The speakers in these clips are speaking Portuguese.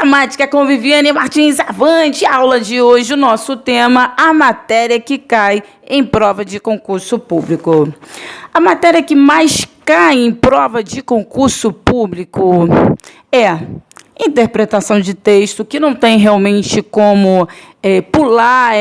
Gramática com Viviane Martins Avante, aula de hoje, o nosso tema, a matéria que cai em prova de concurso público. A matéria que mais cai em prova de concurso público é interpretação de texto, que não tem realmente como pular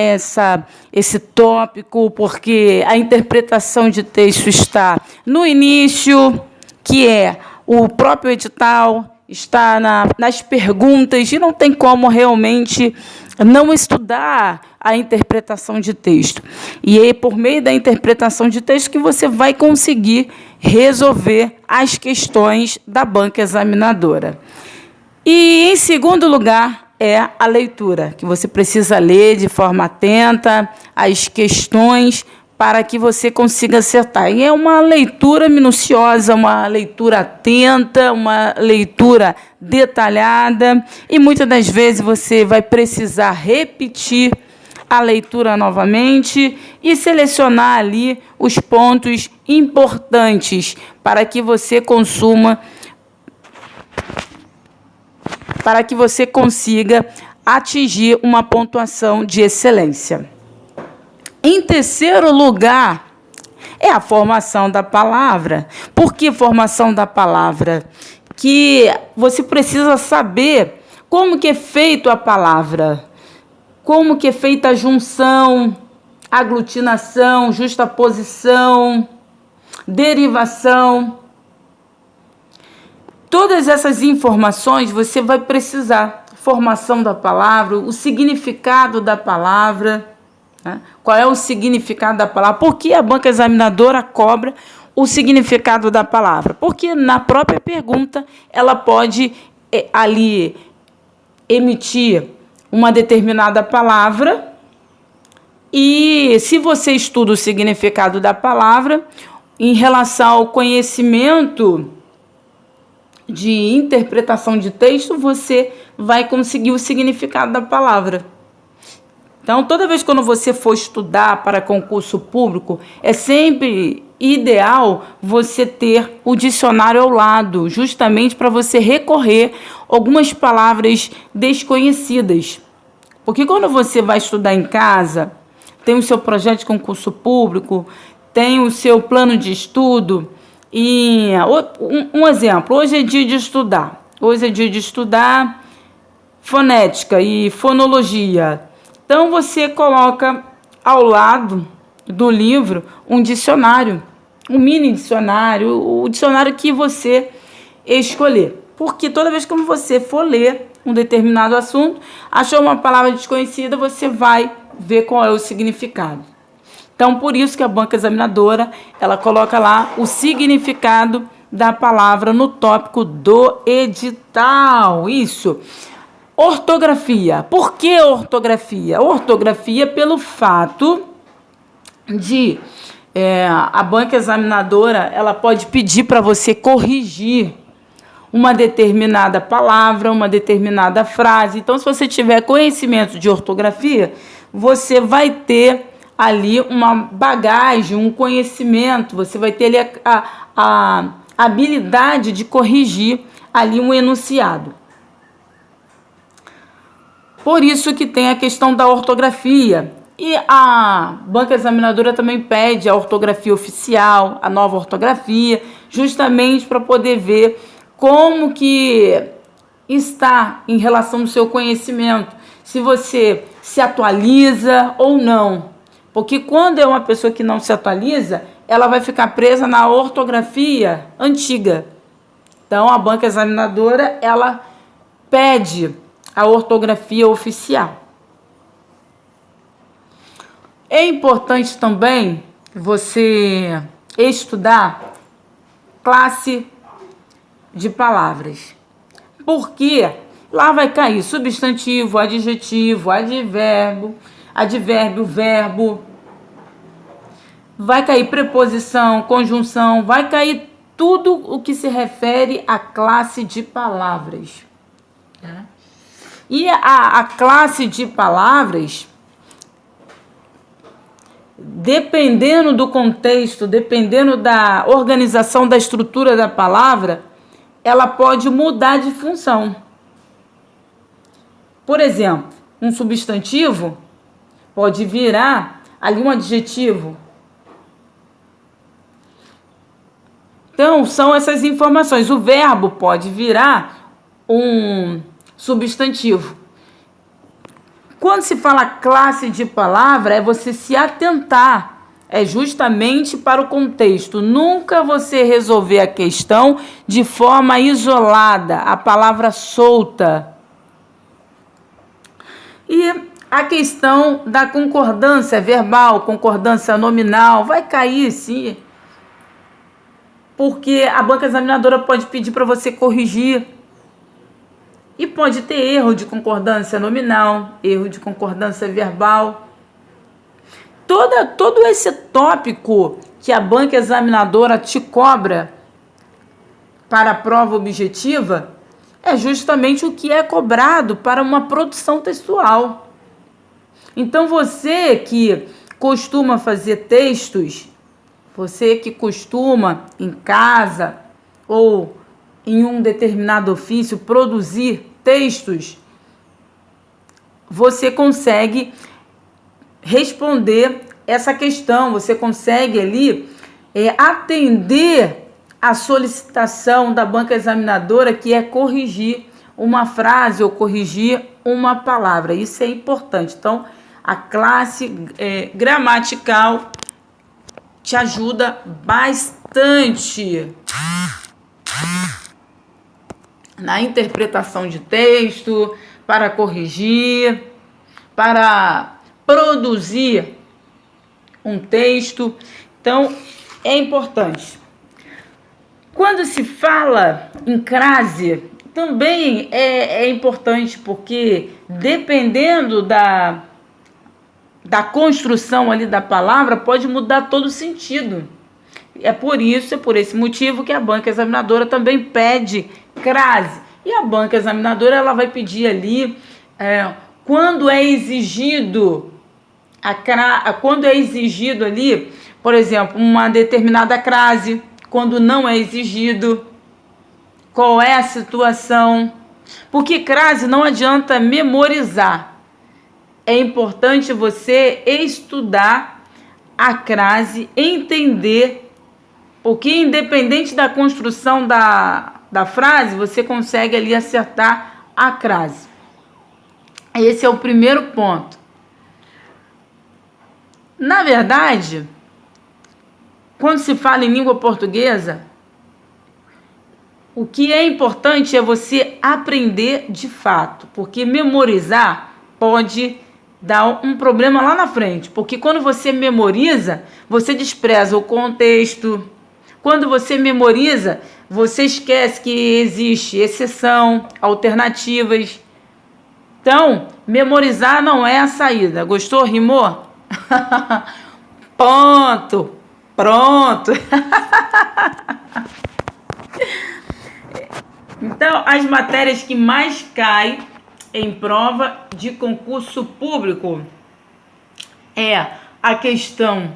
esse tópico, porque a interpretação de texto está no início, que é o próprio edital, está nas perguntas, e não tem como realmente não estudar a interpretação de texto. E é por meio da interpretação de texto que você vai conseguir resolver as questões da banca examinadora. E, em segundo lugar, é a leitura, que você precisa ler de forma atenta as questões para que você consiga acertar. E é uma leitura minuciosa, uma leitura atenta, uma leitura detalhada, e muitas das vezes você vai precisar repetir a leitura novamente e selecionar ali os pontos importantes para que você consiga atingir uma pontuação de excelência. Em terceiro lugar, é a formação da palavra. Por que formação da palavra? Que você precisa saber como que é feito a palavra, como que é feita a junção, aglutinação, justaposição, derivação. Todas essas informações você vai precisar. Formação da palavra, o significado da palavra. Qual é o significado da palavra? Por que a banca examinadora cobra o significado da palavra? Porque na própria pergunta ela pode ali emitir uma determinada palavra, e se você estuda o significado da palavra em relação ao conhecimento de interpretação de texto, você vai conseguir o significado da palavra. Então, toda vez quando você for estudar para concurso público, é sempre ideal você ter o dicionário ao lado, justamente para você recorrer a algumas palavras desconhecidas. Porque quando você vai estudar em casa, tem o seu projeto de concurso público, tem o seu plano de estudo, e um exemplo, hoje é dia de estudar. Hoje é dia de estudar fonética e fonologia. Então, você coloca ao lado do livro um dicionário, um mini dicionário, o dicionário que você escolher. Porque toda vez que você for ler um determinado assunto, achou uma palavra desconhecida, você vai ver qual é o significado. Então, por isso que a banca examinadora, ela coloca lá o significado da palavra no tópico do edital. Isso. Ortografia. Por que ortografia? Ortografia pelo fato de a banca examinadora, ela pode pedir para você corrigir uma determinada palavra, uma determinada frase. Então, se você tiver conhecimento de ortografia, você vai ter ali uma bagagem, um conhecimento, você vai ter ali a habilidade de corrigir ali um enunciado. Por isso que tem a questão da ortografia. E a banca examinadora também pede a ortografia oficial, a nova ortografia, justamente para poder ver como que está em relação ao seu conhecimento, se você se atualiza ou não. Porque quando é uma pessoa que não se atualiza, ela vai ficar presa na ortografia antiga. Então, a banca examinadora, ela pede a ortografia oficial. É importante também você estudar classe de palavras. Porque lá vai cair substantivo, adjetivo, advérbio, verbo. Vai cair preposição, conjunção, vai cair tudo o que se refere à classe de palavras. E a classe de palavras, dependendo do contexto, dependendo da organização da estrutura da palavra, ela pode mudar de função. Por exemplo, um substantivo pode virar ali um adjetivo. Então, são essas informações. O verbo pode virar um substantivo. Quando se fala classe de palavra, é você se atentar, é justamente para o contexto. Nunca você resolver a questão de forma isolada, a palavra solta. E a questão da concordância verbal, concordância nominal, vai cair sim, porque a banca examinadora pode pedir para você corrigir. E pode ter erro de concordância nominal, erro de concordância verbal. Todo esse tópico que a banca examinadora te cobra para a prova objetiva é justamente o que é cobrado para uma produção textual. Então você que costuma fazer textos, você que costuma em casa ou em um determinado ofício produzir textos, você consegue responder essa questão, você consegue ali atender a solicitação da banca examinadora, que é corrigir uma frase ou corrigir uma palavra. Isso é importante. Então, a classe gramatical te ajuda bastante na interpretação de texto, para corrigir, para produzir um texto. Então, é importante. Quando se fala em crase, também é importante, porque dependendo da construção ali da palavra, pode mudar todo o sentido. É por esse motivo que a banca examinadora também pede crase. E a banca examinadora ela vai pedir ali quando é exigido quando é exigido ali, por exemplo, uma determinada crase, quando não é exigido, qual é a situação. Porque crase não adianta memorizar. É importante você estudar a crase, entender, porque independente da construção da frase, você consegue ali acertar a crase. Esse é o primeiro ponto. Na verdade, quando se fala em língua portuguesa, o que é importante é você aprender de fato, porque memorizar pode dar um problema lá na frente, porque quando você memoriza, você despreza o contexto. Quando você memoriza, você esquece que existe exceção, alternativas. Então, memorizar não é a saída. Gostou? Rimou? Ponto. Pronto. Então, as matérias que mais caem em prova de concurso público é a questão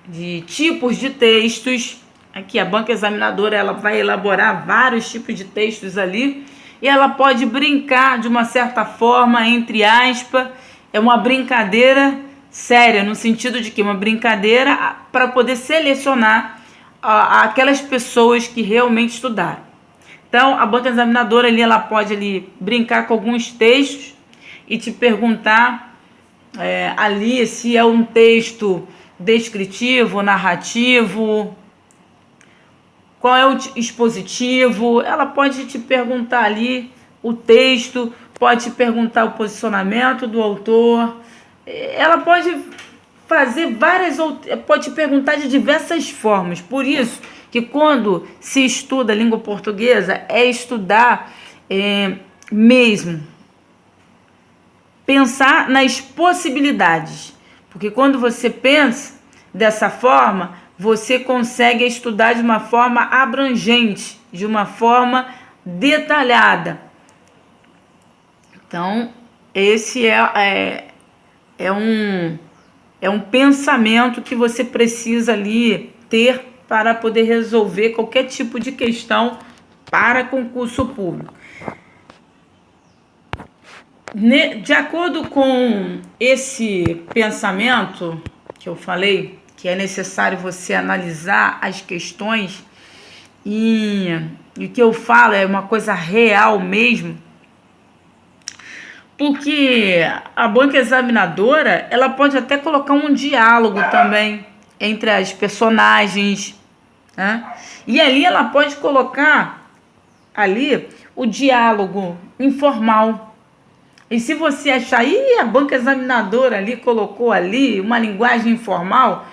de tipos de textos. Aqui a banca examinadora ela vai elaborar vários tipos de textos ali e ela pode brincar de uma certa forma, entre aspas, é uma brincadeira séria, no sentido de que uma brincadeira para poder selecionar aquelas pessoas que realmente estudaram. Então, a banca examinadora ali, ela pode ali brincar com alguns textos e te perguntar ali se é um texto descritivo, narrativo, qual é o expositivo. Ela pode te perguntar ali o texto, pode te perguntar o posicionamento do autor. Ela pode fazer pode te perguntar de diversas formas. Por isso que quando se estuda a língua portuguesa, é estudar mesmo, pensar nas possibilidades. Porque quando você pensa dessa forma, você consegue estudar de uma forma abrangente, de uma forma detalhada. Então, esse é um pensamento que você precisa ali ter para poder resolver qualquer tipo de questão para concurso público. De acordo com esse pensamento que eu falei, que é necessário você analisar as questões e o que eu falo é uma coisa real mesmo, porque a banca examinadora, ela pode até colocar um diálogo também entre as personagens, né? E ali ela pode colocar ali o diálogo informal. E se você achar, a banca examinadora ali colocou ali uma linguagem informal,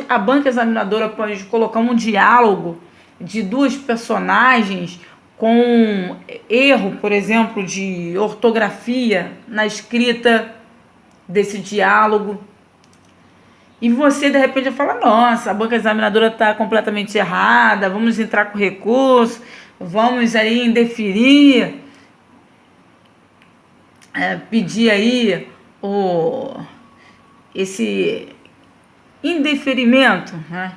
a banca examinadora pode colocar um diálogo de duas personagens com erro, por exemplo, de ortografia na escrita desse diálogo. E você, de repente, fala, nossa, a banca examinadora está completamente errada, vamos entrar com recurso, vamos aí indeferir, pedir aí esse indeferimento, né?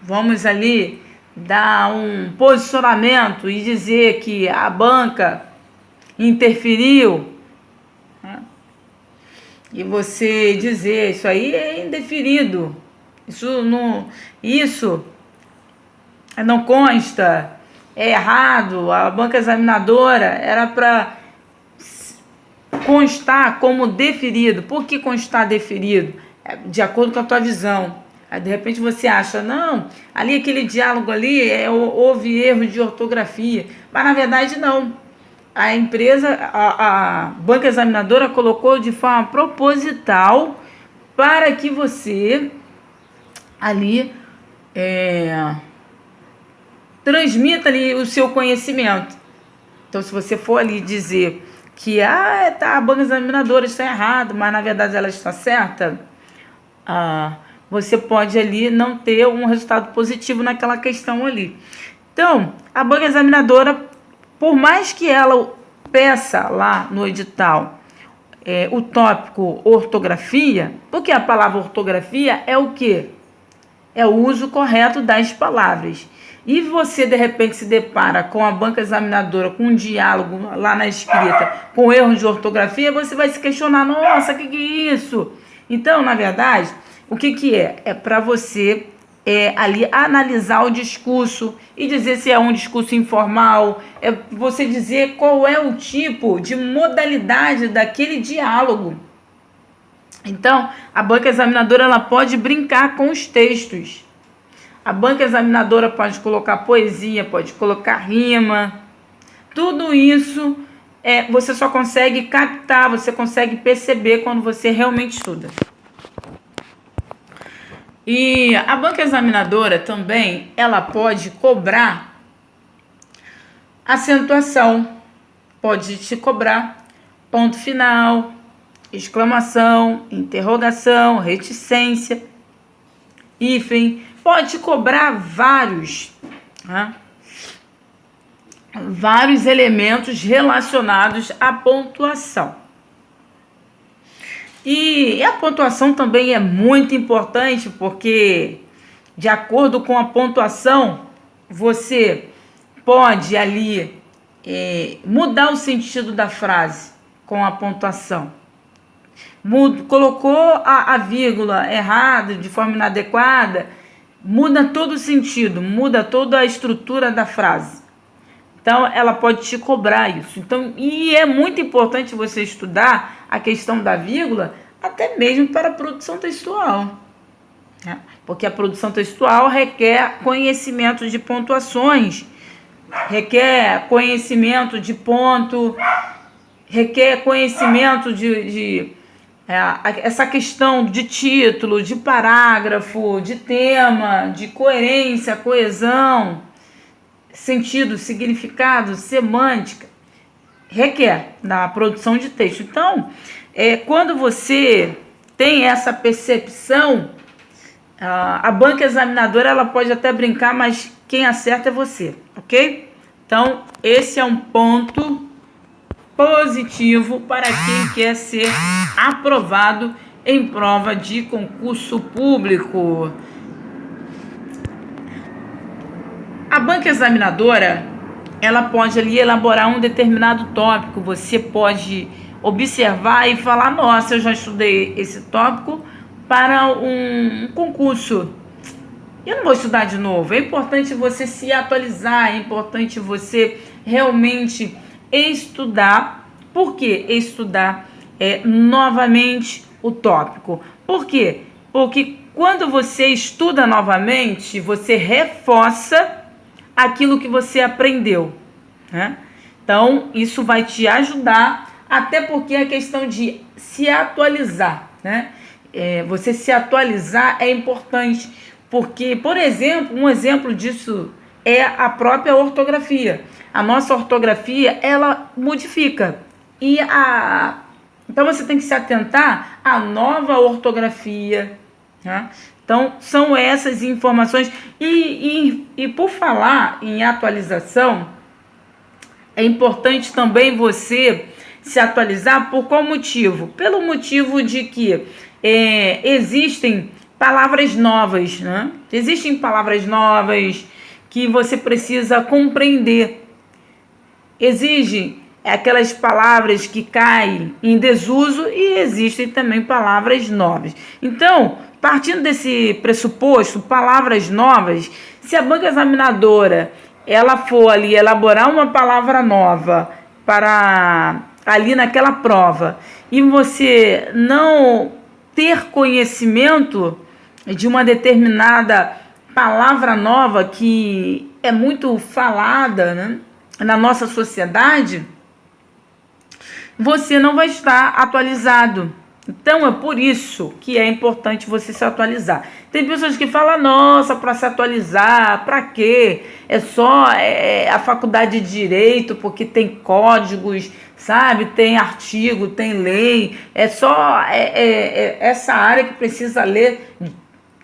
Vamos ali dar um posicionamento e dizer que a banca interferiu, né? E você dizer isso aí é indeferido, isso não consta, é errado, a banca examinadora era para constar como deferido. Por que constar deferido? De acordo com a tua visão. Aí de repente você acha, não, ali aquele diálogo ali houve erro de ortografia, mas na verdade não. A empresa, a banca examinadora colocou de forma proposital para que você ali transmita ali o seu conhecimento. Então, se você for ali dizer que a banca examinadora está errada, mas na verdade ela está certa, você pode ali não ter um resultado positivo naquela questão ali. Então, a banca examinadora, por mais que ela peça lá no edital o tópico ortografia, porque a palavra ortografia é o quê? É o uso correto das palavras. E você, de repente, se depara com a banca examinadora, com um diálogo lá na escrita, com erros de ortografia, você vai se questionar, nossa, o que é isso? Então, na verdade, o que é? É para você ali analisar o discurso e dizer se é um discurso informal, é você dizer qual é o tipo de modalidade daquele diálogo. Então, a banca examinadora ela pode brincar com os textos. A banca examinadora pode colocar poesia, pode colocar rima. Tudo isso você só consegue captar, você consegue perceber quando você realmente estuda. E a banca examinadora também, ela pode cobrar acentuação, pode te cobrar ponto final, exclamação, interrogação, reticência, hífen, pode cobrar vários elementos relacionados à pontuação. E a pontuação também é muito importante, porque de acordo com a pontuação, você pode ali mudar o sentido da frase com a pontuação. Colocou a vírgula errada, de forma inadequada, muda todo o sentido, muda toda a estrutura da frase. Então, ela pode te cobrar isso. Então, e é muito importante você estudar a questão da vírgula, até mesmo para a produção textual, né? Porque a produção textual requer conhecimento de pontuações, requer conhecimento de ponto, requer conhecimento de essa questão de título, de parágrafo, de tema, de coerência, coesão, sentido, significado, semântica, requer na produção de texto. Então, quando você tem essa percepção, a banca examinadora ela pode até brincar, mas quem acerta é você, ok? Então, esse é um ponto positivo para quem quer ser aprovado em prova de concurso público. A banca examinadora, ela pode ali elaborar um determinado tópico, você pode observar e falar: nossa, eu já estudei esse tópico para um concurso, eu não vou estudar de novo. É importante você se atualizar, é importante você realmente estudar. Por que estudar novamente o tópico? Por quê? Porque quando você estuda novamente, você reforça aquilo que você aprendeu, né? Então, isso vai te ajudar, até porque a questão de se atualizar, né? Você se atualizar é importante, porque, por exemplo, um exemplo disso é a própria ortografia. A nossa ortografia, ela modifica. Então, você tem que se atentar à nova ortografia, né? Então, são essas informações. E por falar em atualização, é importante também você se atualizar. Por qual motivo? Pelo motivo de que existem palavras novas, né? Existem palavras novas que você precisa compreender. Existem aquelas palavras que caem em desuso e existem também palavras novas. Então, partindo desse pressuposto, palavras novas, se a banca examinadora ela for ali elaborar uma palavra nova para ali naquela prova e você não ter conhecimento de uma determinada palavra nova que é muito falada, né, na nossa sociedade, você não vai estar atualizado. Então é por isso que é importante você se atualizar. Tem pessoas que falam: nossa, para se atualizar, para quê? É só a faculdade de Direito, porque tem códigos, sabe? Tem artigo, tem lei. É só essa área que precisa ler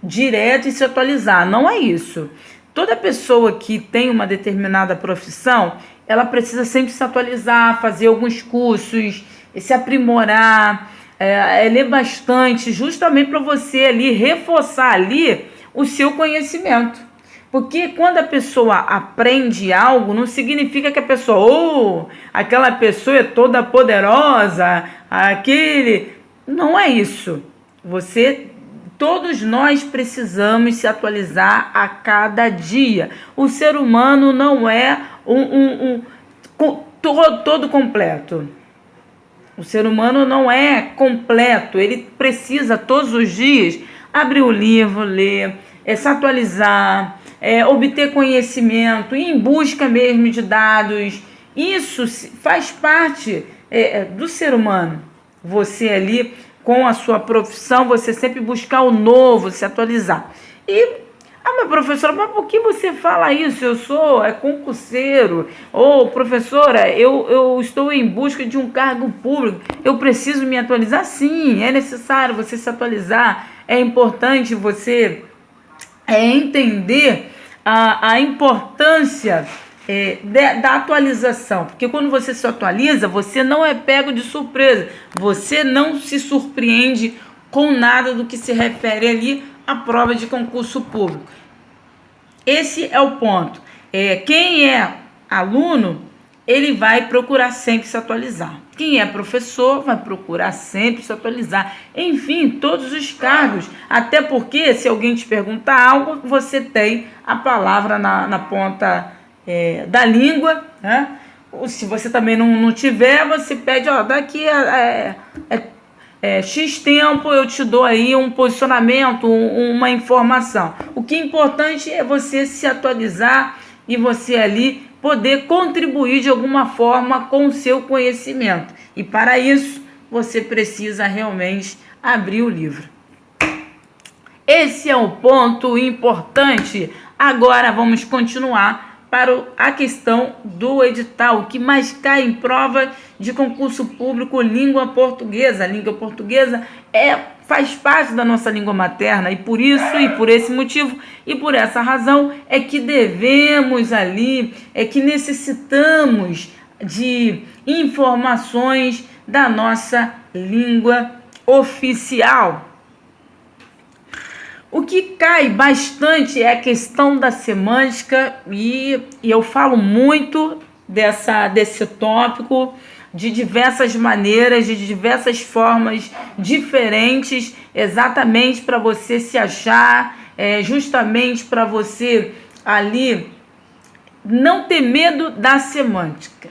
direto e se atualizar. Não é isso. Toda pessoa que tem uma determinada profissão, ela precisa sempre se atualizar, fazer alguns cursos, se aprimorar, ler bastante, justamente para você ali reforçar ali o seu conhecimento. Porque quando a pessoa aprende algo, não significa que a pessoa, aquela pessoa é toda poderosa, não é isso. Todos nós precisamos se atualizar a cada dia. O ser humano não é todo completo. O ser humano não é completo. Ele precisa todos os dias abrir o livro, ler, se atualizar, obter conhecimento, ir em busca mesmo de dados. Isso faz parte do ser humano. Você ali, com a sua profissão, você sempre buscar o novo, se atualizar. Minha professora, mas por que você fala isso? Eu sou concurseiro. Ou, professora, eu estou em busca de um cargo público. Eu preciso me atualizar? Sim, é necessário você se atualizar. É importante você entender a importância da atualização, porque quando você se atualiza, você não é pego de surpresa, você não se surpreende com nada do que se refere ali à prova de concurso público. Esse é o ponto. Quem é aluno, ele vai procurar sempre se atualizar. Quem é professor vai procurar sempre se atualizar. Enfim, todos os cargos. Até porque, se alguém te perguntar algo, você tem a palavra na ponta da língua, né? Se você também não tiver, você pede: daqui X tempo eu te dou aí um posicionamento, uma informação. O que é importante é você se atualizar e você ali poder contribuir de alguma forma com o seu conhecimento. E para isso, você precisa realmente abrir o livro. Esse é um ponto importante. Agora vamos continuar para a questão do edital, o que mais cai em prova de concurso público: língua portuguesa. A língua portuguesa faz parte da nossa língua materna, e por isso, e por esse motivo, e por essa razão, é que devemos ali, que necessitamos de informações da nossa língua oficial. O que cai bastante é a questão da semântica, e eu falo muito desse tópico de diversas maneiras, de diversas formas diferentes, exatamente para você se achar, justamente para você ali não ter medo da semântica,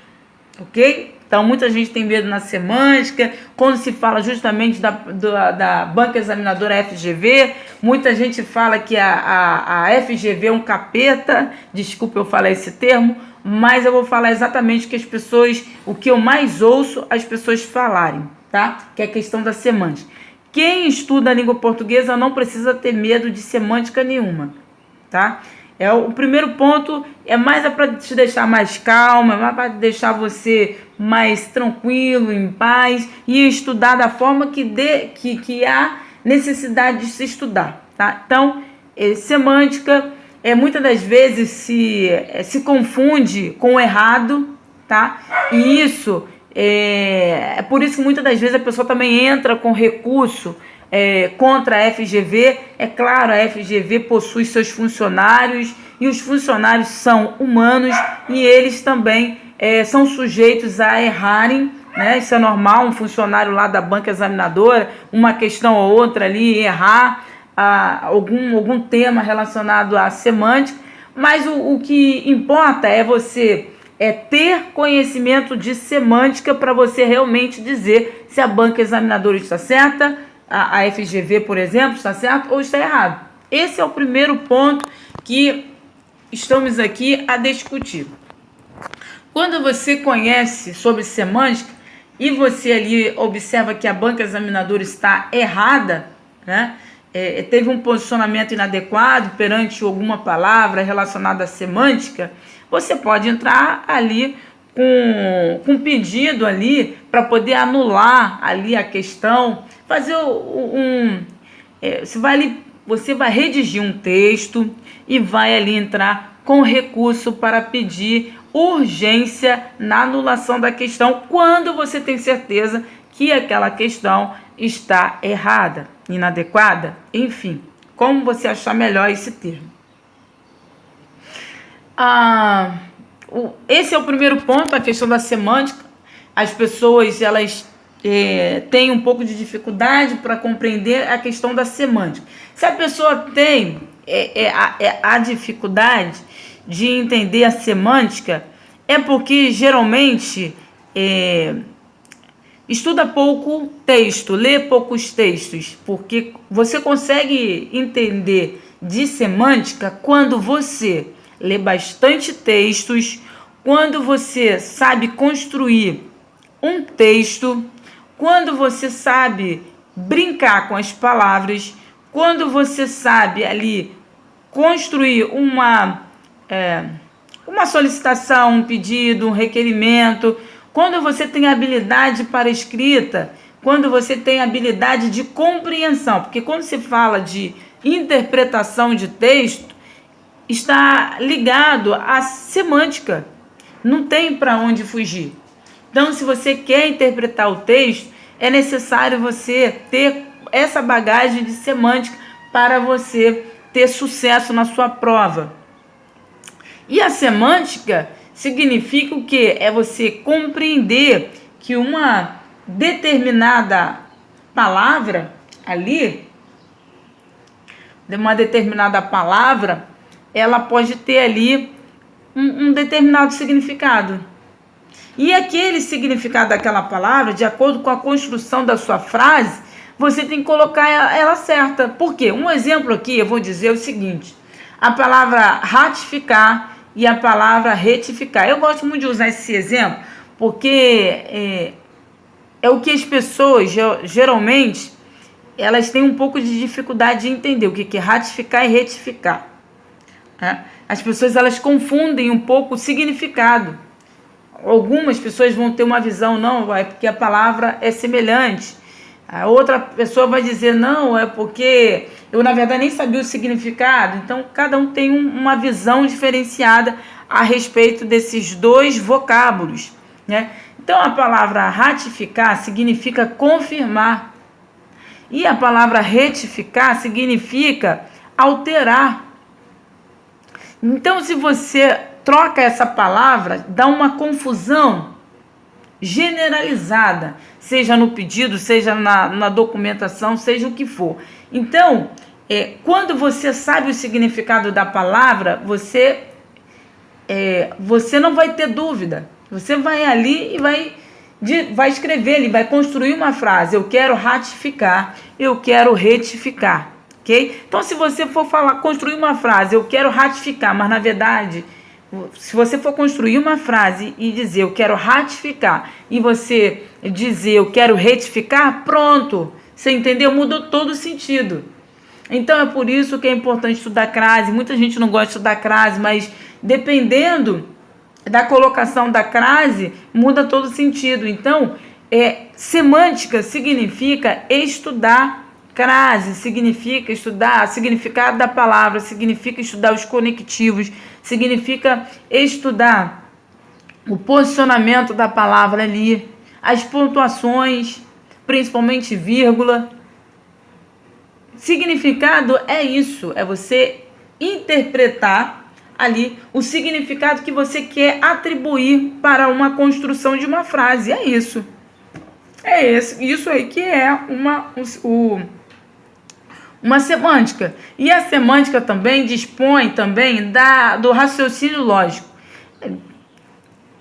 ok? Então, muita gente tem medo na semântica, quando se fala justamente da banca examinadora FGV, muita gente fala que a FGV é um capeta, desculpa eu falar esse termo, mas eu vou falar exatamente o que eu mais ouço as pessoas falarem, tá? Que é a questão da semântica. Quem estuda a língua portuguesa não precisa ter medo de semântica nenhuma, tá? O primeiro ponto é para te deixar mais calma, é mais para deixar você mais tranquilo, em paz, e estudar da forma que há necessidade de se estudar, tá? Então, semântica muitas das vezes se confunde com o errado, tá? E isso é por isso que muitas das vezes a pessoa também entra com recurso contra a FGV. É claro, a FGV possui seus funcionários e os funcionários são humanos e eles também são sujeitos a errarem, né? Isso é normal, um funcionário lá da banca examinadora, uma questão ou outra ali, errar algum tema relacionado à semântica, mas o que importa é você ter conhecimento de semântica para você realmente dizer se a banca examinadora está certa, a FGV, por exemplo, está certo ou está errado. Esse é o primeiro ponto que estamos aqui a discutir. Quando você conhece sobre semântica e você ali observa que a banca examinadora está errada, né? Teve um posicionamento inadequado perante alguma palavra relacionada à semântica, você pode entrar ali com um pedido ali para poder anular ali a questão, fazer você vai redigir um texto e vai ali entrar com recurso para pedir urgência na anulação da questão quando você tem certeza que aquela questão está errada, inadequada, enfim, como você achar melhor esse termo. Esse é o primeiro ponto, a questão da semântica. As pessoas elas têm um pouco de dificuldade para compreender a questão da semântica. Se a pessoa tem a dificuldade de entender a semântica, é porque geralmente estuda pouco texto, lê poucos textos, porque você consegue entender de semântica quando você lê bastante textos, quando você sabe construir um texto, quando você sabe brincar com as palavras, quando você sabe ali construir uma solicitação, um pedido, um requerimento, quando você tem habilidade para escrita, quando você tem habilidade de compreensão, porque quando se fala de interpretação de texto, está ligado à semântica, não tem para onde fugir. Então, se você quer interpretar o texto, é necessário você ter essa bagagem de semântica para você ter sucesso na sua prova. E a semântica significa o quê? É você compreender que uma determinada palavra ali, ela pode ter ali um determinado significado. E aquele significado daquela palavra, de acordo com a construção da sua frase, você tem que colocar ela certa. Por quê? Um exemplo aqui, eu vou dizer o seguinte: a palavra ratificar e a palavra retificar. Eu gosto muito de usar esse exemplo, porque é o que as pessoas, geralmente, elas têm um pouco de dificuldade de entender o que é ratificar e retificar. As pessoas, elas confundem um pouco o significado. Algumas pessoas vão ter uma visão, não, é porque a palavra é semelhante. A outra pessoa vai dizer, não, é porque eu, na verdade, nem sabia o significado. Então, cada um tem uma visão diferenciada a respeito desses dois vocábulos, né? Então, a palavra ratificar significa confirmar. E a palavra retificar significa alterar. Então, se você troca essa palavra, dá uma confusão generalizada, seja no pedido, seja na documentação, seja o que for. Então, quando você sabe o significado da palavra, você não vai ter dúvida. Você vai ali e vai escrever, ele vai construir uma frase. Eu quero ratificar, eu quero retificar, ok? Então, se você for construir uma frase, eu quero ratificar, mas na verdade, se você for construir uma frase e dizer eu quero ratificar e você dizer eu quero retificar, pronto, você entendeu? Mudou todo o sentido. Então é por isso que é importante estudar crase. Muita gente não gosta de estudar crase, mas dependendo da colocação da crase, muda todo o sentido. Então, semântica significa estudar crase, significa estudar significado da palavra, significa estudar os conectivos, significa estudar o posicionamento da palavra ali, as pontuações, principalmente vírgula. Significado é isso, é você interpretar ali o significado que você quer atribuir para uma construção de uma frase. É isso. Isso aí que é uma semântica. E a semântica também dispõe também do raciocínio lógico.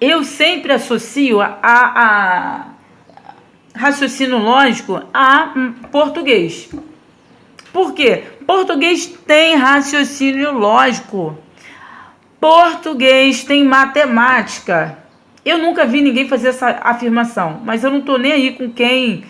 Eu sempre associo a raciocínio lógico a português. Por quê? Português tem raciocínio lógico. Português tem matemática. Eu nunca vi ninguém fazer essa afirmação, mas eu não estou nem aí com quem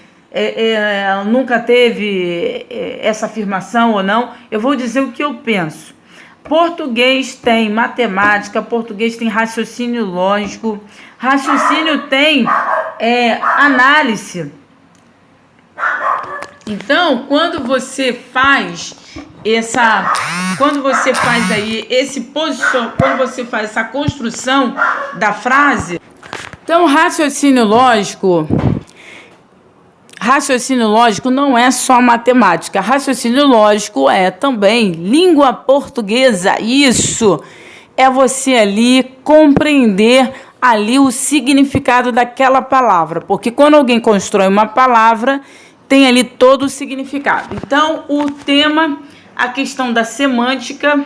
nunca teve essa afirmação ou não. Eu vou dizer o que eu penso. Português tem matemática, português tem raciocínio lógico, raciocínio tem análise. Então, quando você faz essa construção da frase, então raciocínio lógico não é só matemática. Raciocínio lógico é também língua portuguesa. Isso é você ali compreender ali o significado daquela palavra, porque quando alguém constrói uma palavra, tem ali todo o significado. Então, o tema, a questão da semântica,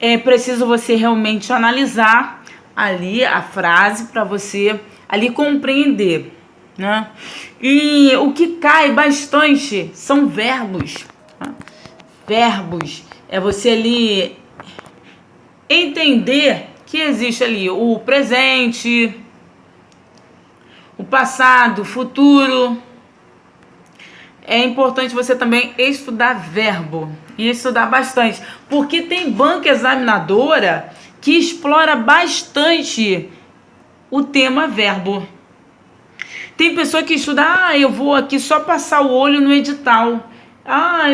é preciso você realmente analisar ali a frase para você ali compreender, né? E o que cai bastante são verbos. Tá? Verbos é você ali entender que existe ali o presente, o passado, o futuro. É importante você também estudar verbo e estudar bastante, porque tem banca examinadora que explora bastante o tema verbo. Tem pessoa que estuda, eu vou aqui só passar o olho no edital.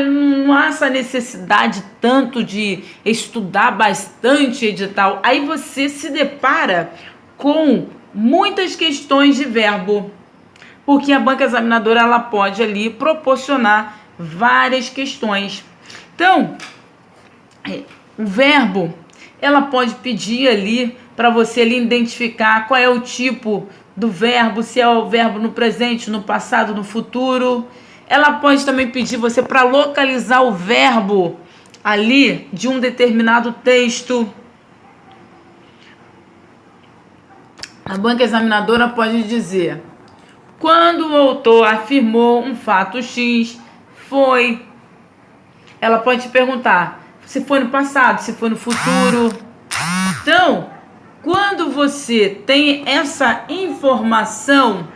Não há essa necessidade tanto de estudar bastante edital. Aí você se depara com muitas questões de verbo, porque a banca examinadora ela pode ali proporcionar várias questões. Então, o verbo, ela pode pedir ali para você ali identificar qual é o tipo do verbo, se é o verbo no presente, no passado, no futuro. Ela pode também pedir você para localizar o verbo ali de um determinado texto. A banca examinadora pode dizer: quando o autor afirmou um fato X, foi. Ela pode te perguntar se foi no passado, se foi no futuro. Então, quando você tem essa informação,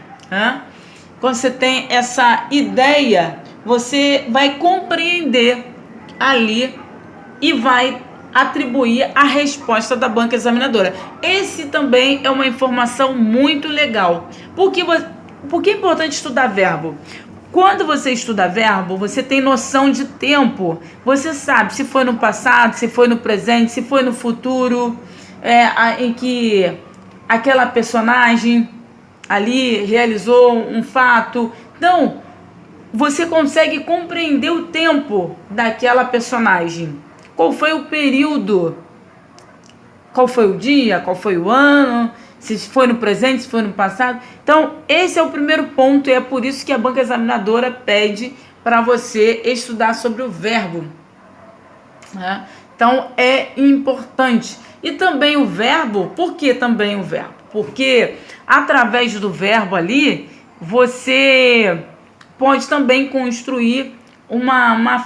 quando você tem essa ideia, você vai compreender ali e vai atribuir a resposta da banca examinadora. Esse também é uma informação muito legal. Por que é importante estudar verbo? Quando você estuda verbo, você tem noção de tempo. Você sabe se foi no passado, se foi no presente, se foi no futuro, em que aquela personagem ali realizou um fato. Então, você consegue compreender o tempo daquela personagem. Qual foi o período? Qual foi o dia? Qual foi o ano? se foi no presente, se foi no passado. Então, esse é o primeiro ponto e é por isso que a banca examinadora pede para você estudar sobre o verbo, né? Então, é importante. E também o verbo, por que também o verbo? Porque através do verbo ali, você pode também construir uma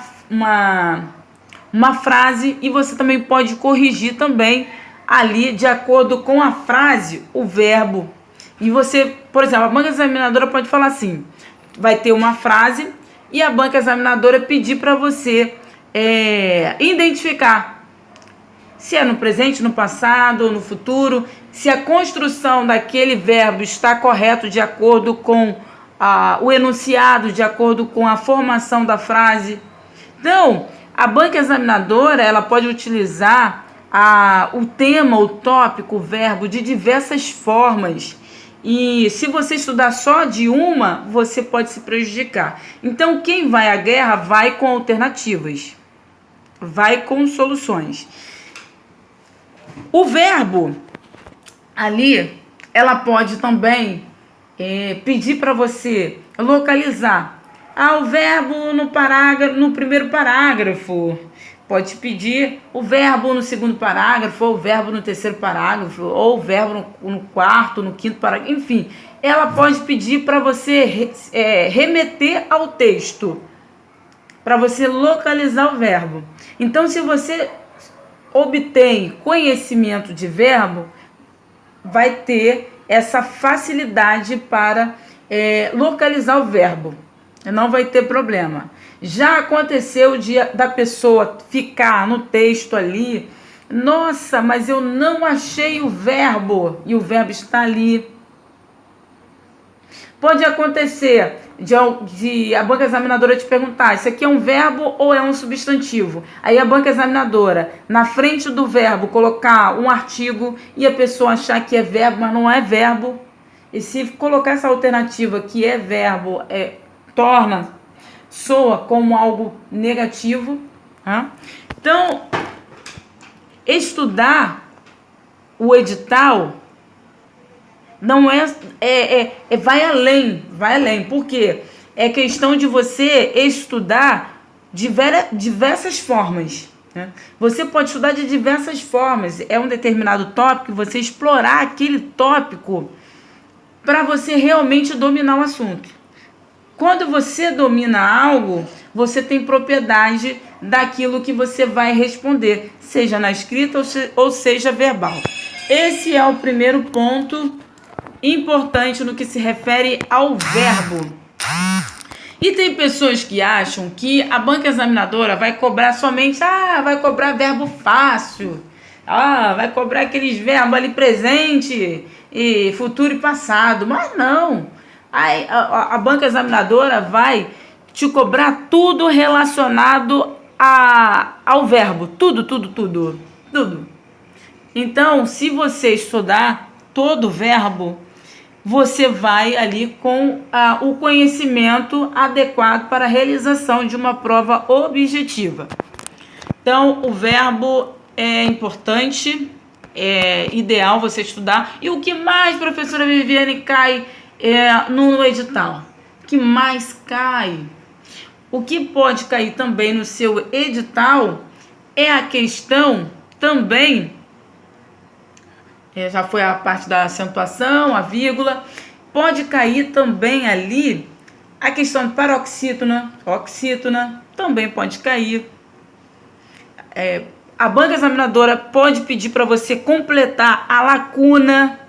frase e você também pode corrigir também ali, de acordo com a frase, o verbo. E você, por exemplo, a banca examinadora pode falar assim, vai ter uma frase e a banca examinadora pedir para você identificar se é no presente, no passado ou no futuro, se a construção daquele verbo está correto de acordo com o enunciado, de acordo com a formação da frase. Então, a banca examinadora ela pode utilizar o tema, o tópico, o verbo de diversas formas. E se você estudar só de uma, você pode se prejudicar. Então, quem vai à guerra vai com alternativas, vai com soluções. O verbo ali, ela pode também pedir para você localizar o verbo no primeiro parágrafo. Pode pedir o verbo no segundo parágrafo, ou o verbo no terceiro parágrafo, ou o verbo no quarto, no quinto parágrafo, enfim. Ela pode pedir para você remeter ao texto, para você localizar o verbo. Então, se você obtém conhecimento de verbo, vai ter essa facilidade para localizar o verbo. Não vai ter problema. Já aconteceu da pessoa ficar no texto ali, nossa, mas eu não achei o verbo, e o verbo está ali. Pode acontecer de a banca examinadora te perguntar, isso aqui é um verbo ou é um substantivo? Aí a banca examinadora, na frente do verbo, colocar um artigo e a pessoa achar que é verbo, mas não é verbo. E se colocar essa alternativa que é verbo, soa como algo negativo. Tá? Então, estudar o edital não vai além, porque é questão de você estudar diversas formas, né? Você pode estudar de diversas formas, é um determinado tópico, você explorar aquele tópico para você realmente dominar o assunto. Quando você domina algo, você tem propriedade daquilo que você vai responder, seja na escrita ou seja verbal. Esse é o primeiro ponto importante no que se refere ao verbo. E tem pessoas que acham que a banca examinadora vai cobrar somente, vai cobrar verbo fácil, vai cobrar aqueles verbos ali presente, e futuro e passado, mas não. A banca examinadora vai te cobrar tudo relacionado ao verbo, tudo. Então, se você estudar todo o verbo, você vai ali com o conhecimento adequado para a realização de uma prova objetiva. Então, o verbo é importante, é ideal você estudar. E o que mais, professora Viviane, cai no edital? O que mais cai? O que pode cair também no seu edital é a questão também, já foi a parte da acentuação, a vírgula, pode cair também ali a questão de paroxítona, oxítona, também pode cair. A banca examinadora pode pedir para você completar a lacuna,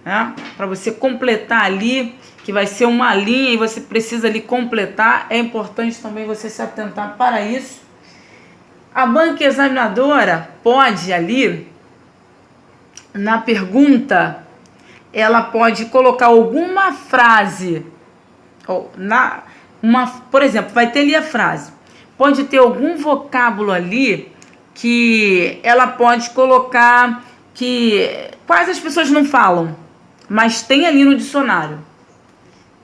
né? Para você completar ali, que vai ser uma linha e você precisa ali completar. É importante também você se atentar para isso. A banca examinadora pode ali, na pergunta, ela pode colocar alguma frase, por exemplo, vai ter ali a frase, pode ter algum vocábulo ali que ela pode colocar que quase as pessoas não falam, mas tem ali no dicionário.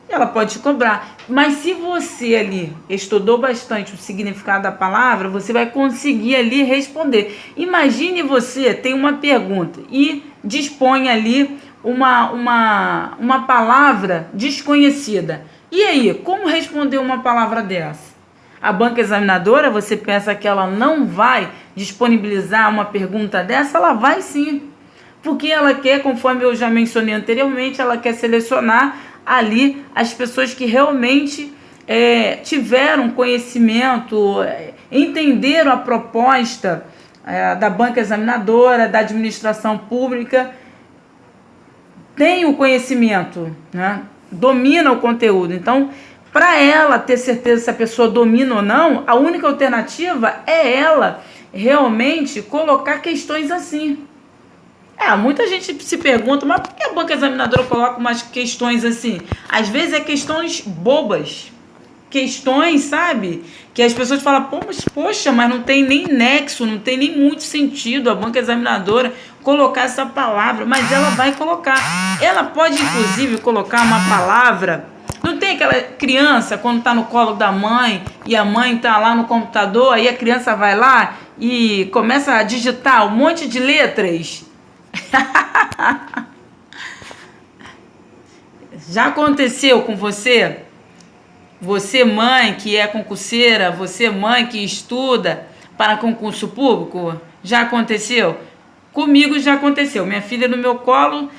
Ela pode te cobrar. Mas se você ali estudou bastante o significado da palavra, você vai conseguir ali responder. Imagine você tem uma pergunta e dispõe ali uma palavra desconhecida. E aí, como responder uma palavra dessa? A banca examinadora, você pensa que ela não vai disponibilizar uma pergunta dessa? Ela vai sim. Porque ela quer, conforme eu já mencionei anteriormente, ela quer selecionar ali as pessoas que realmente tiveram conhecimento, entenderam a proposta da banca examinadora, da administração pública, tem o conhecimento, né? Domina o conteúdo. Então, para ela ter certeza se a pessoa domina ou não, a única alternativa é ela realmente colocar questões assim. Muita gente se pergunta, mas por que a banca examinadora coloca umas questões assim? Às vezes é questões bobas. Questões, sabe? Que as pessoas falam, poxa, mas não tem nem nexo, não tem nem muito sentido a banca examinadora colocar essa palavra, mas ela vai colocar. Ela pode, inclusive, colocar uma palavra. Não tem aquela criança, quando está no colo da mãe e a mãe está lá no computador, aí a criança vai lá e começa a digitar um monte de letras. Já aconteceu com você? Você, mãe que é concurseira, você, mãe que estuda para concurso público, já aconteceu? Comigo já aconteceu. Minha filha no meu colo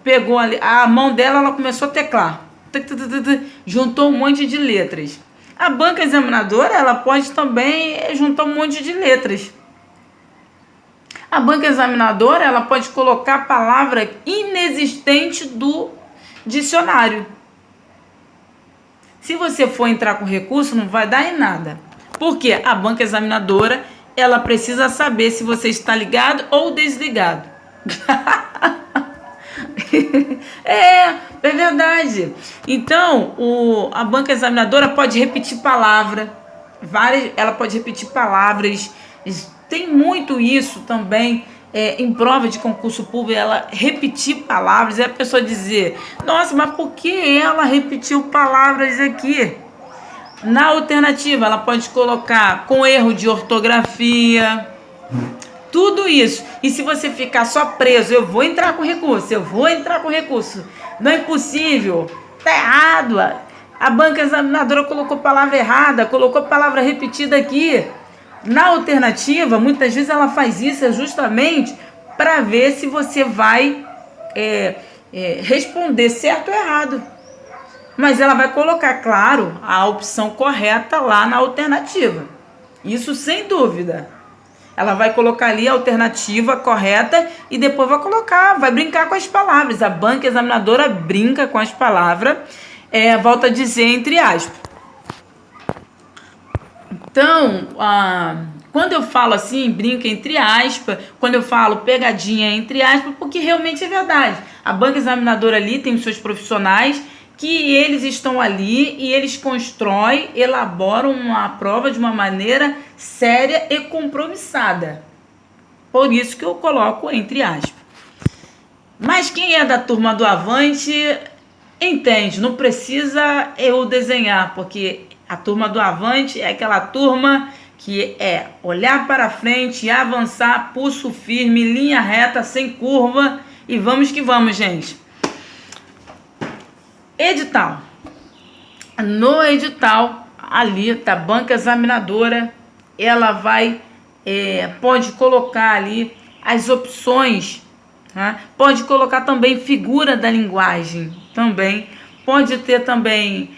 pegou ali, a mão dela, ela começou a teclar. Juntou um monte de letras. A banca examinadora, ela pode também juntar um monte de letras. A banca examinadora, ela pode colocar a palavra inexistente do dicionário. Se você for entrar com recurso, não vai dar em nada. Porque a banca examinadora, ela precisa saber se você está ligado ou desligado. É verdade. Então, a banca examinadora pode repetir palavra. Ela pode repetir palavras. Tem muito isso também em prova de concurso público, ela repetir palavras e a pessoa dizer, nossa, mas por que ela repetiu palavras aqui? Na alternativa, ela pode colocar com erro de ortografia, tudo isso. E se você ficar só preso, eu vou entrar com recurso, não é impossível, tá errado, a banca examinadora colocou palavra errada, colocou palavra repetida aqui. Na alternativa, muitas vezes ela faz isso justamente para ver se você vai responder certo ou errado. Mas ela vai colocar, claro, a opção correta lá na alternativa. Isso sem dúvida. Ela vai colocar ali a alternativa correta e depois vai brincar com as palavras. A banca examinadora brinca com as palavras, volta a dizer entre aspas. Então, quando eu falo assim, brinca entre aspas, quando eu falo pegadinha entre aspas, porque realmente é verdade. A banca examinadora ali tem os seus profissionais que eles estão ali e eles constroem, elaboram uma prova de uma maneira séria e compromissada. Por isso que eu coloco entre aspas. Mas quem é da turma do Avante entende, não precisa eu desenhar, porque a turma do Avante é aquela turma que é olhar para frente, avançar, pulso firme, linha reta, sem curva e vamos que vamos, gente. Edital. No edital, ali da banca examinadora, ela pode colocar ali as opções, né? Pode colocar também figura da linguagem, também. Pode ter também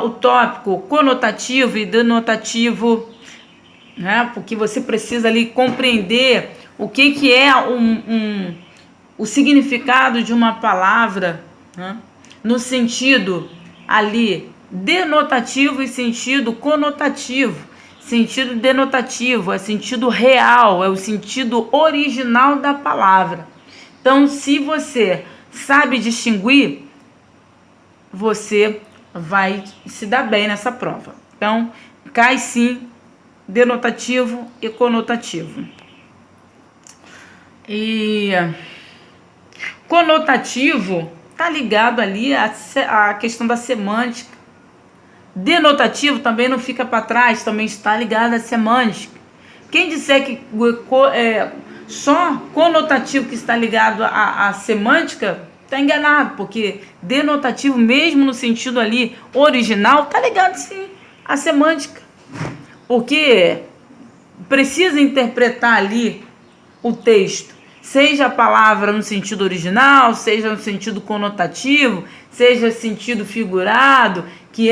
o tópico conotativo e denotativo, né? Porque você precisa ali compreender o que é o significado de uma palavra, né? No sentido ali denotativo e sentido conotativo. Sentido denotativo é sentido real, é o sentido original da palavra. Então, se você sabe distinguir, você vai se dar bem nessa prova. Então, cai sim denotativo e conotativo. E conotativo está ligado ali à questão da semântica. Denotativo também não fica para trás, também está ligado à semântica. Quem disser que só conotativo que está ligado à semântica, está enganado, porque denotativo, mesmo no sentido ali original, está ligado sim à semântica. Porque precisa interpretar ali o texto, seja a palavra no sentido original, seja no sentido conotativo, seja sentido figurado, que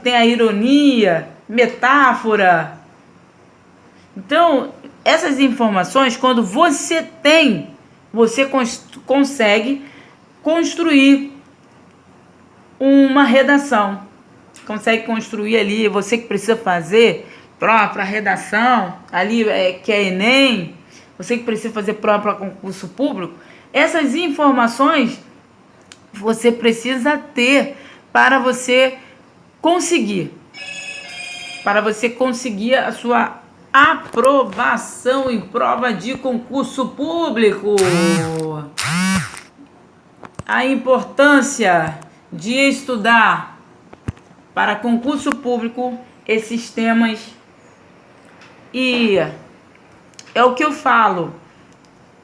tem a ironia, metáfora. Então, essas informações, quando você tem, você consegue construir uma redação. Consegue construir ali, você que precisa fazer própria redação, ali que é Enem, você que precisa fazer próprio concurso público, essas informações você precisa ter para você conseguir a sua aprovação em prova de concurso público. A importância de estudar para concurso público esses temas, e é o que eu falo,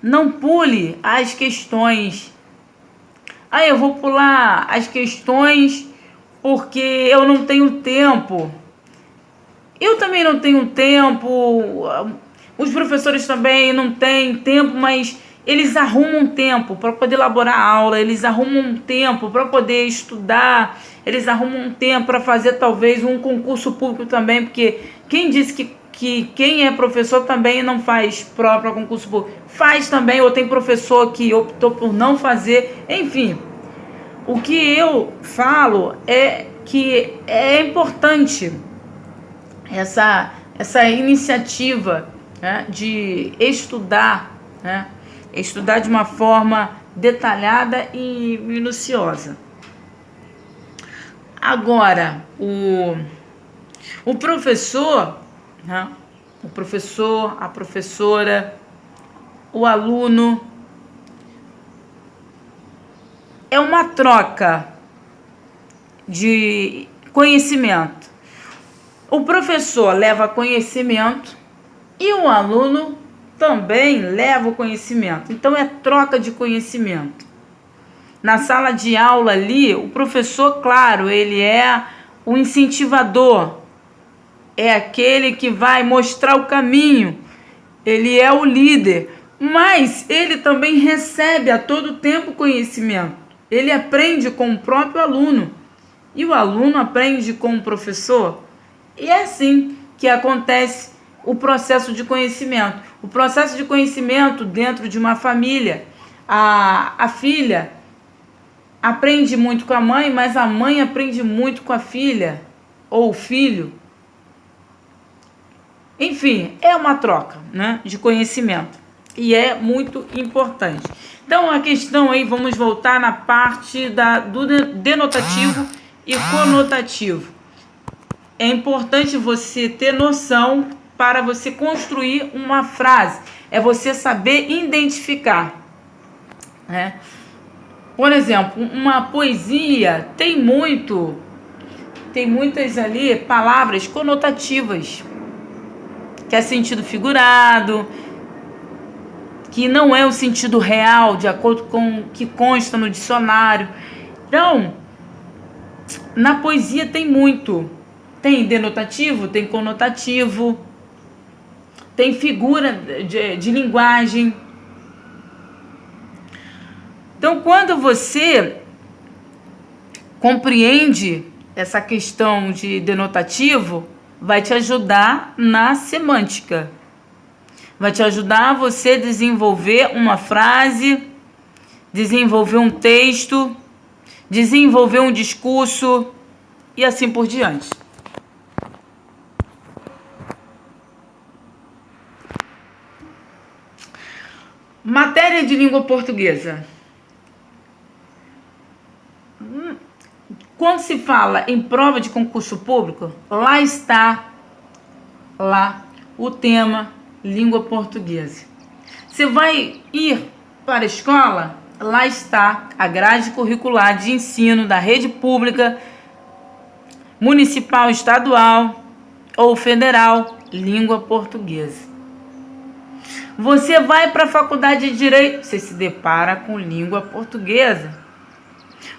não pule as questões. Eu vou pular as questões porque eu não tenho tempo. Eu também não tenho tempo, os professores também não têm tempo, mas eles arrumam tempo para poder elaborar a aula, eles arrumam tempo para poder estudar, eles arrumam tempo para fazer talvez um concurso público também, porque quem disse que quem é professor também não faz próprio concurso público? Faz também, ou tem professor que optou por não fazer, enfim. O que eu falo é que é importante essa iniciativa, né, de estudar, né, estudar de uma forma detalhada e minuciosa. Agora, o professor, né, a professora, o aluno, é uma troca de conhecimento. O professor leva conhecimento e o aluno também leva o conhecimento. Então é troca de conhecimento. Na sala de aula ali, o professor, claro, ele é o incentivador, é aquele que vai mostrar o caminho, ele é o líder, mas ele também recebe a todo tempo conhecimento. Ele aprende com o próprio aluno e o aluno aprende com o professor. E é assim que acontece o processo de conhecimento. O processo de conhecimento dentro de uma família. A filha aprende muito com a mãe, mas a mãe aprende muito com a filha ou o filho. Enfim, é uma troca, né, de conhecimento. E é muito importante. Então, a questão aí, vamos voltar na parte do denotativo e conotativo. É importante você ter noção para você construir uma frase. É você saber identificar, né? Por exemplo, uma poesia tem muitas ali palavras conotativas, que é sentido figurado, que não é o sentido real, de acordo com o que consta no dicionário. Então, na poesia tem muito. Tem denotativo, tem conotativo, tem figura de linguagem. Então, quando você compreende essa questão de denotativo, vai te ajudar na semântica. Vai te ajudar a você desenvolver uma frase, desenvolver um texto, desenvolver um discurso e assim por diante. Matéria de língua portuguesa. Quando se fala em prova de concurso público, lá está o tema língua portuguesa. Você vai ir para a escola, lá está a grade curricular de ensino da rede pública, municipal, estadual ou federal, língua portuguesa. Você vai para a faculdade de Direito, você se depara com língua portuguesa.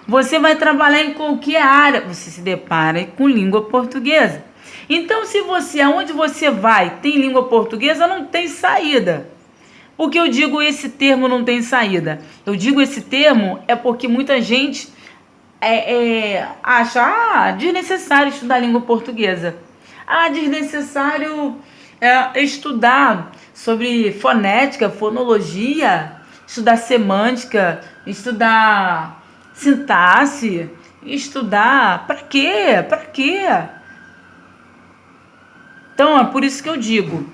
Você vai trabalhar em qualquer área, você se depara com língua portuguesa. Então, se você, aonde você vai, tem língua portuguesa, não tem saída. Por que eu digo esse termo não tem saída? Eu digo esse termo é porque muita gente acha desnecessário estudar língua portuguesa. Desnecessário estudar sobre fonética, fonologia, estudar semântica, estudar sintaxe, estudar... Para quê? Para quê? Então, é por isso que eu digo,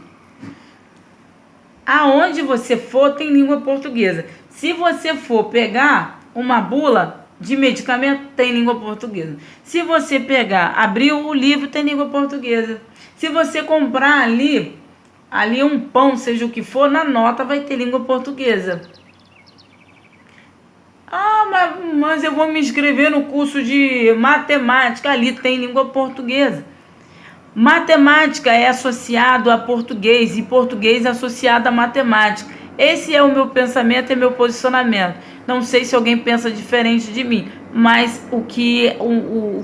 aonde você for tem língua portuguesa. Se você for pegar uma bula de medicamento, tem língua portuguesa. Se você pegar, abrir o livro, tem língua portuguesa. Se você comprar ali um pão, seja o que for, na nota vai ter língua portuguesa. Mas eu vou me inscrever no curso de matemática, ali tem língua portuguesa. Matemática é associado a português e português é associado a matemática. Esse é o meu pensamento, é meu posicionamento. Não sei se alguém pensa diferente de mim, mas o que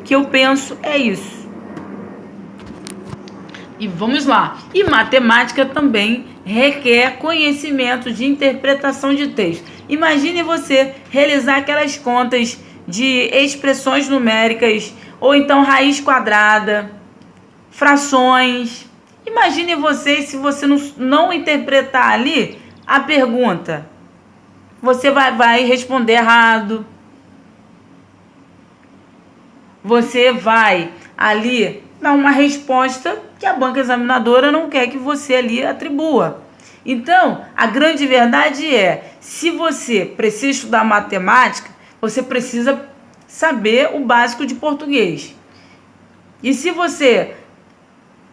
eu penso é isso. E vamos lá. E matemática também requer conhecimento de interpretação de texto. Imagine você realizar aquelas contas de expressões numéricas, ou então raiz quadrada, frações. Imagine você, se você não interpretar ali a pergunta, você vai responder errado. Você vai ali dar uma resposta que a banca examinadora não quer que você ali atribua. Então, a grande verdade é, se você precisa estudar matemática, você precisa saber o básico de português. E se você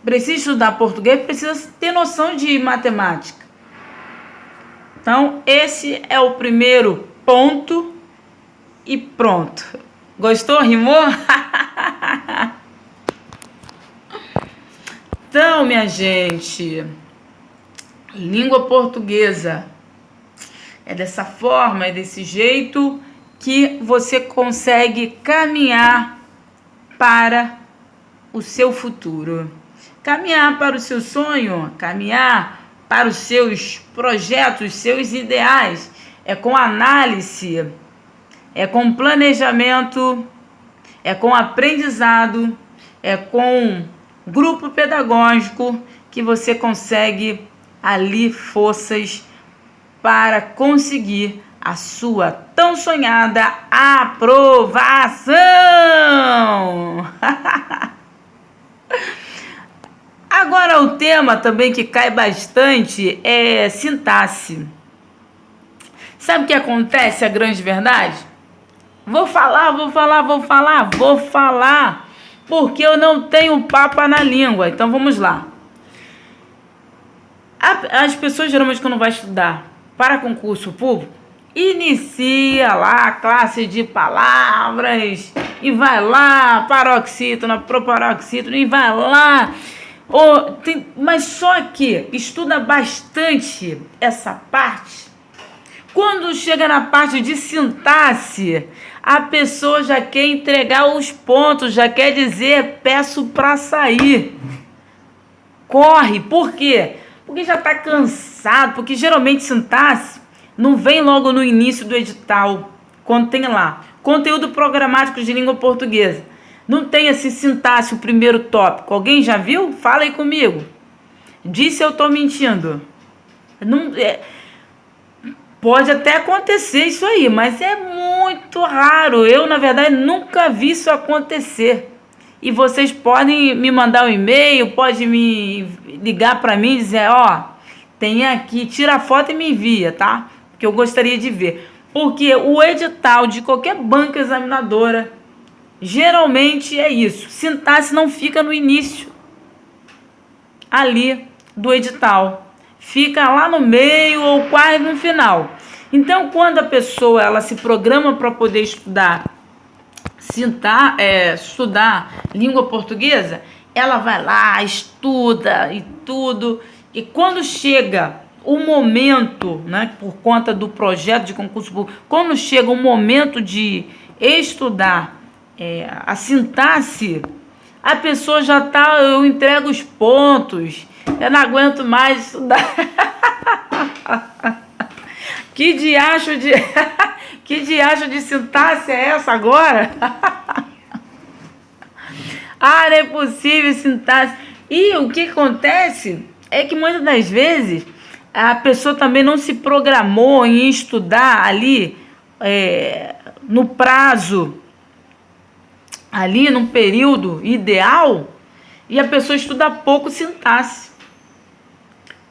precisa estudar português, precisa ter noção de matemática. Então, esse é o primeiro ponto e pronto. Gostou? Rimou? Então, minha gente, língua portuguesa é dessa forma, é desse jeito que você consegue caminhar para o seu futuro. Caminhar para o seu sonho, caminhar para os seus projetos, seus ideais. É com análise, é com planejamento, é com aprendizado, é com grupo pedagógico que você consegue ali forças para conseguir a sua tão sonhada aprovação. Agora, o tema também que cai bastante é sintaxe. Sabe o que acontece, a grande verdade? Vou falar, porque eu não tenho papa na língua. Então, vamos lá. As pessoas, geralmente, quando vão estudar para concurso público, inicia lá a classe de palavras e vai lá, paroxítono, proparoxítono, e vai lá... mas só que estuda bastante essa parte. Quando chega na parte de sintaxe, a pessoa já quer entregar os pontos, já quer dizer peço para sair. Corre, por quê? Porque já está cansado, porque geralmente sintaxe não vem logo no início do edital, quando tem lá conteúdo programático de língua portuguesa. Não tem esse sintaxe, o primeiro tópico. Alguém já viu? Fala aí comigo. Diz se eu estou mentindo. Não, pode até acontecer isso aí, mas é muito raro. Eu, na verdade, nunca vi isso acontecer. E vocês podem me mandar um e-mail, pode me ligar para mim e dizer, tem aqui, tira a foto e me envia, tá? Porque eu gostaria de ver. Porque o edital de qualquer banca examinadora, geralmente é isso. Sintaxe não fica no início ali do edital. Fica lá no meio ou quase no final. Então, quando a pessoa ela se programa para poder estudar língua portuguesa, ela vai lá, estuda e tudo. E quando chega o momento, né, por conta do projeto de concurso público, quando chega o momento de estudar a sintaxe, a pessoa já tá, eu entrego os pontos, eu não aguento mais estudar. Que diacho de sintaxe é essa agora? Ah, não é possível sintaxe. E o que acontece é que muitas das vezes a pessoa também não se programou em estudar ali no prazo, ali num período ideal, e a pessoa estuda pouco sintaxe.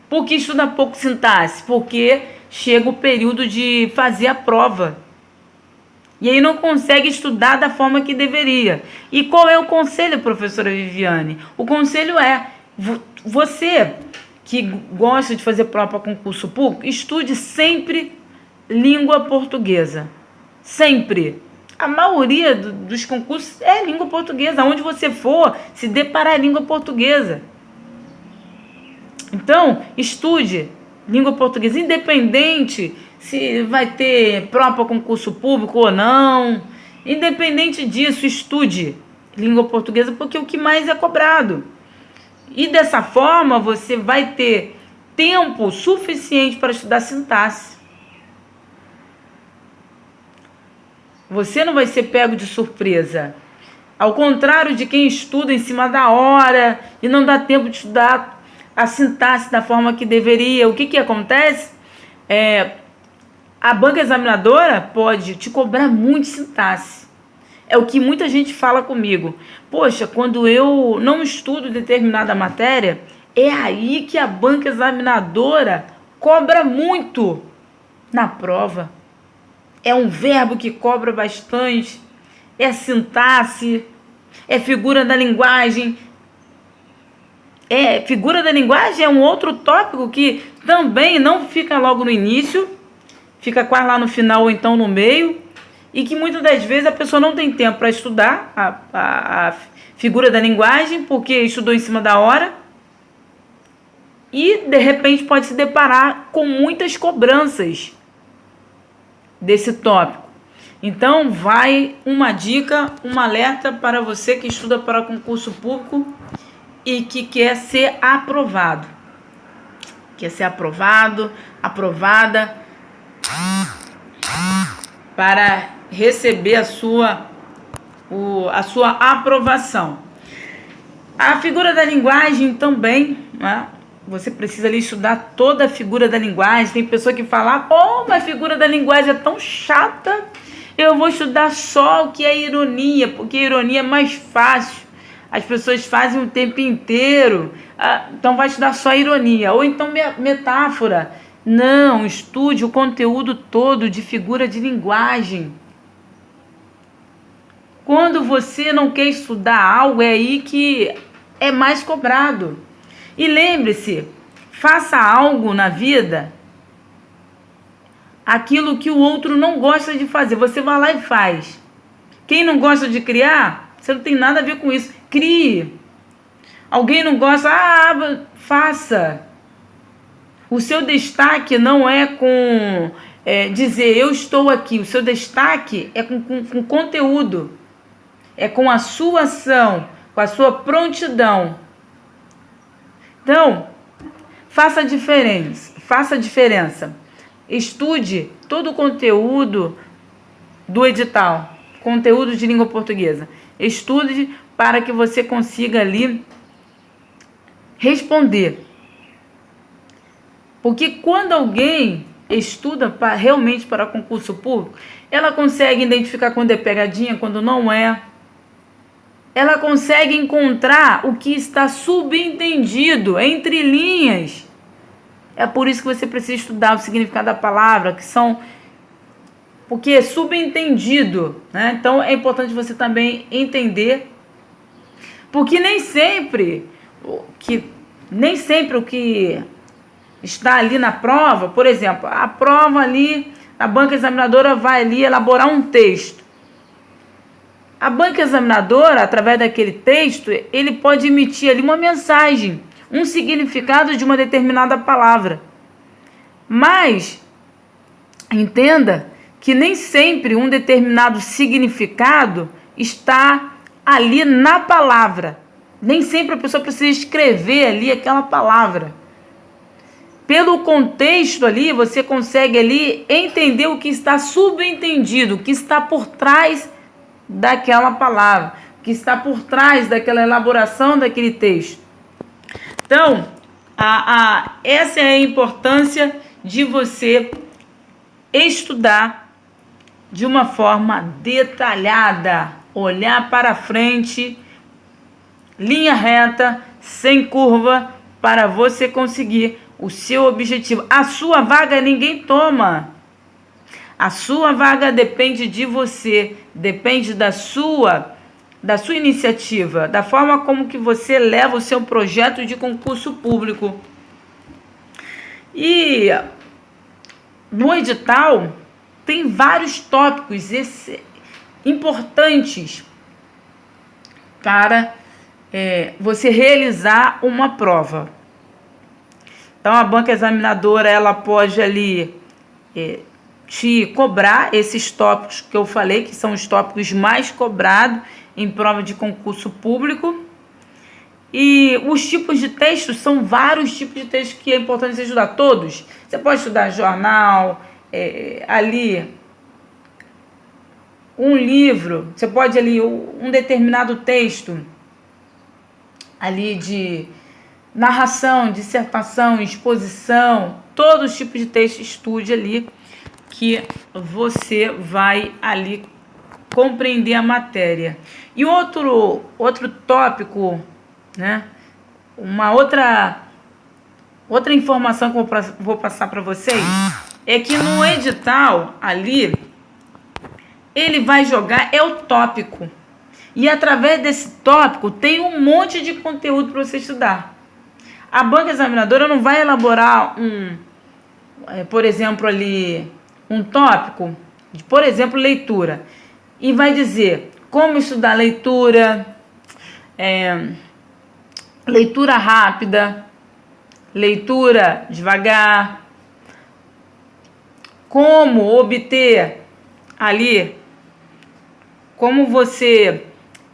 Por que estuda pouco sintaxe? Porque chega o período de fazer a prova. E aí não consegue estudar da forma que deveria. E qual é o conselho, professora Viviane? O conselho é, você que gosta de fazer prova para concurso público, estude sempre língua portuguesa. Sempre. A maioria dos concursos é língua portuguesa. Onde você for, se deparar em língua portuguesa. Então, estude língua portuguesa, independente se vai ter prova para concurso público ou não. Independente disso, estude língua portuguesa, porque é o que mais é cobrado. E dessa forma, você vai ter tempo suficiente para estudar sintaxe. Você não vai ser pego de surpresa. Ao contrário de quem estuda em cima da hora e não dá tempo de estudar a sintaxe da forma que deveria. O que acontece? A banca examinadora pode te cobrar muito sintaxe. É o que muita gente fala comigo. Poxa, quando eu não estudo determinada matéria, é aí que a banca examinadora cobra muito na prova. É um verbo que cobra bastante, é sintaxe, é figura da linguagem. Figura da linguagem é um outro tópico que também não fica logo no início, fica quase lá no final ou então no meio, e que muitas das vezes a pessoa não tem tempo para estudar a figura da linguagem, porque estudou em cima da hora, e de repente pode se deparar com muitas cobranças desse tópico. Então vai uma dica, um alerta para você que estuda para concurso público e que quer ser aprovado. Quer ser aprovado, aprovada, para receber a sua aprovação. A figura da linguagem também, né? Você precisa ali estudar toda a figura da linguagem. Tem pessoa que fala, mas a figura da linguagem é tão chata, eu vou estudar só o que é ironia, porque a ironia é mais fácil. As pessoas fazem o tempo inteiro, então vai estudar só ironia. Ou então metáfora. Não, estude o conteúdo todo de figura de linguagem. Quando você não quer estudar algo, é aí que é mais cobrado. E lembre-se, faça algo na vida, aquilo que o outro não gosta de fazer. Você vai lá e faz. Quem não gosta de criar, você não tem nada a ver com isso. Crie. Alguém não gosta, faça. O seu destaque não é com dizer eu estou aqui. O seu destaque é com conteúdo. É com a sua ação, com a sua prontidão. Então, faça a diferença. Estude todo o conteúdo do edital, conteúdo de língua portuguesa. Estude para que você consiga ali responder. Porque quando alguém estuda realmente para concurso público, ela consegue identificar quando é pegadinha, quando não é. Ela consegue encontrar o que está subentendido entre linhas. É por isso que você precisa estudar o significado da palavra, porque é subentendido, né? Então é importante você também entender, porque nem sempre o que está ali na prova, por exemplo, a prova ali, a banca examinadora vai ali elaborar um texto. A banca examinadora, através daquele texto, ele pode emitir ali uma mensagem, um significado de uma determinada palavra. Mas entenda que nem sempre um determinado significado está ali na palavra. Nem sempre a pessoa precisa escrever ali aquela palavra. Pelo contexto ali, você consegue ali entender o que está subentendido, o que está por trás daquela palavra, o que está por trás daquela elaboração daquele texto. Então, essa é a importância de você estudar de uma forma detalhada, olhar para frente, linha reta, sem curva, para você conseguir o seu objetivo. A sua vaga ninguém toma. A sua vaga depende de você, depende da sua iniciativa, da forma como que você leva o seu projeto de concurso público. E no edital tem vários tópicos importantes para você realizar uma prova. Então a banca examinadora ela pode ali te cobrar esses tópicos que eu falei, que são os tópicos mais cobrados em prova de concurso público. E os tipos de textos, são vários tipos de textos que é importante você estudar, todos. Você pode estudar jornal, ali um livro, você pode ali um determinado texto ali de narração, dissertação, exposição, todos os tipos de texto, estude ali que você vai ali compreender a matéria. E outro tópico, né? Uma outra informação que eu vou passar para vocês é que no edital ali ele vai jogar o tópico. E através desse tópico tem um monte de conteúdo para você estudar. A banca examinadora não vai elaborar por exemplo, ali um tópico, por exemplo, leitura, e vai dizer como estudar leitura, leitura rápida, leitura devagar, como obter ali, como você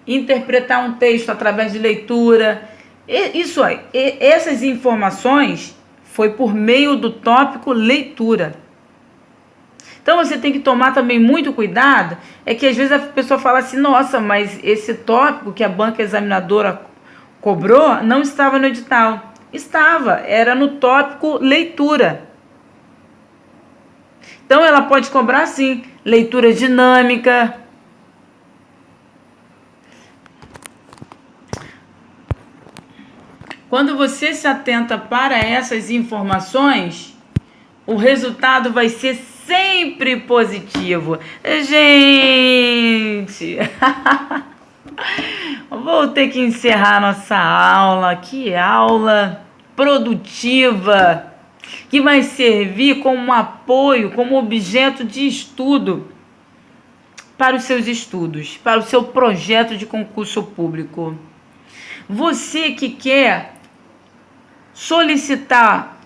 interpretar um texto através de leitura. Isso aí, essas informações foi por meio do tópico leitura. Então você tem que tomar também muito cuidado, é que às vezes a pessoa fala assim, nossa, mas esse tópico que a banca examinadora cobrou não estava no edital. Estava, era no tópico leitura. Então ela pode cobrar sim, leitura dinâmica. Quando você se atenta para essas informações, o resultado vai ser sempre positivo. Gente, vou ter que encerrar nossa aula. Que aula produtiva, que vai servir como apoio, como objeto de estudo para os seus estudos, para o seu projeto de concurso público. Você que quer solicitar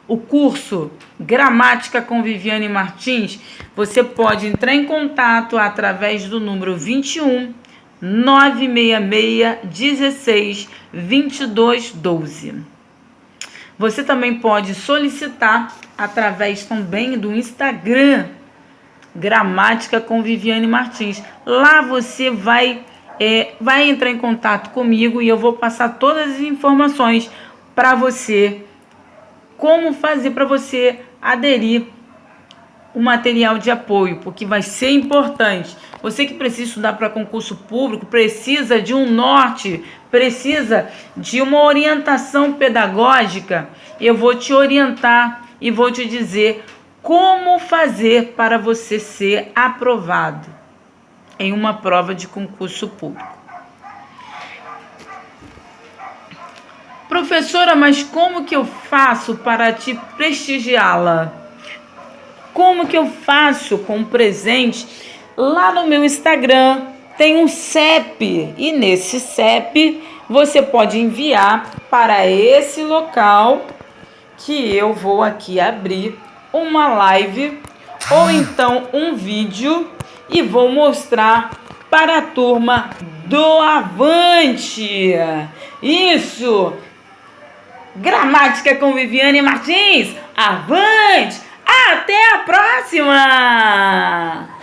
o curso Gramática com Viviane Martins, você pode entrar em contato através do número 21 966 16 22 12. Você também pode solicitar através também do Instagram Gramática com Viviane Martins. Lá você vai entrar em contato comigo e eu vou passar todas as informações para você, como fazer para você aderir o material de apoio, porque vai ser importante. Você que precisa estudar para concurso público, precisa de um norte, precisa de uma orientação pedagógica. Eu vou te orientar e vou te dizer como fazer para você ser aprovado em uma prova de concurso público. Professora, mas como que eu faço para te prestigiá-la? Como que eu faço com presente? Lá no meu Instagram tem um CEP e nesse CEP você pode enviar para esse local que eu vou aqui abrir uma live ou então um vídeo e vou mostrar para a turma do Avante. Isso! Gramática com Viviane Martins. Avante! Até a próxima!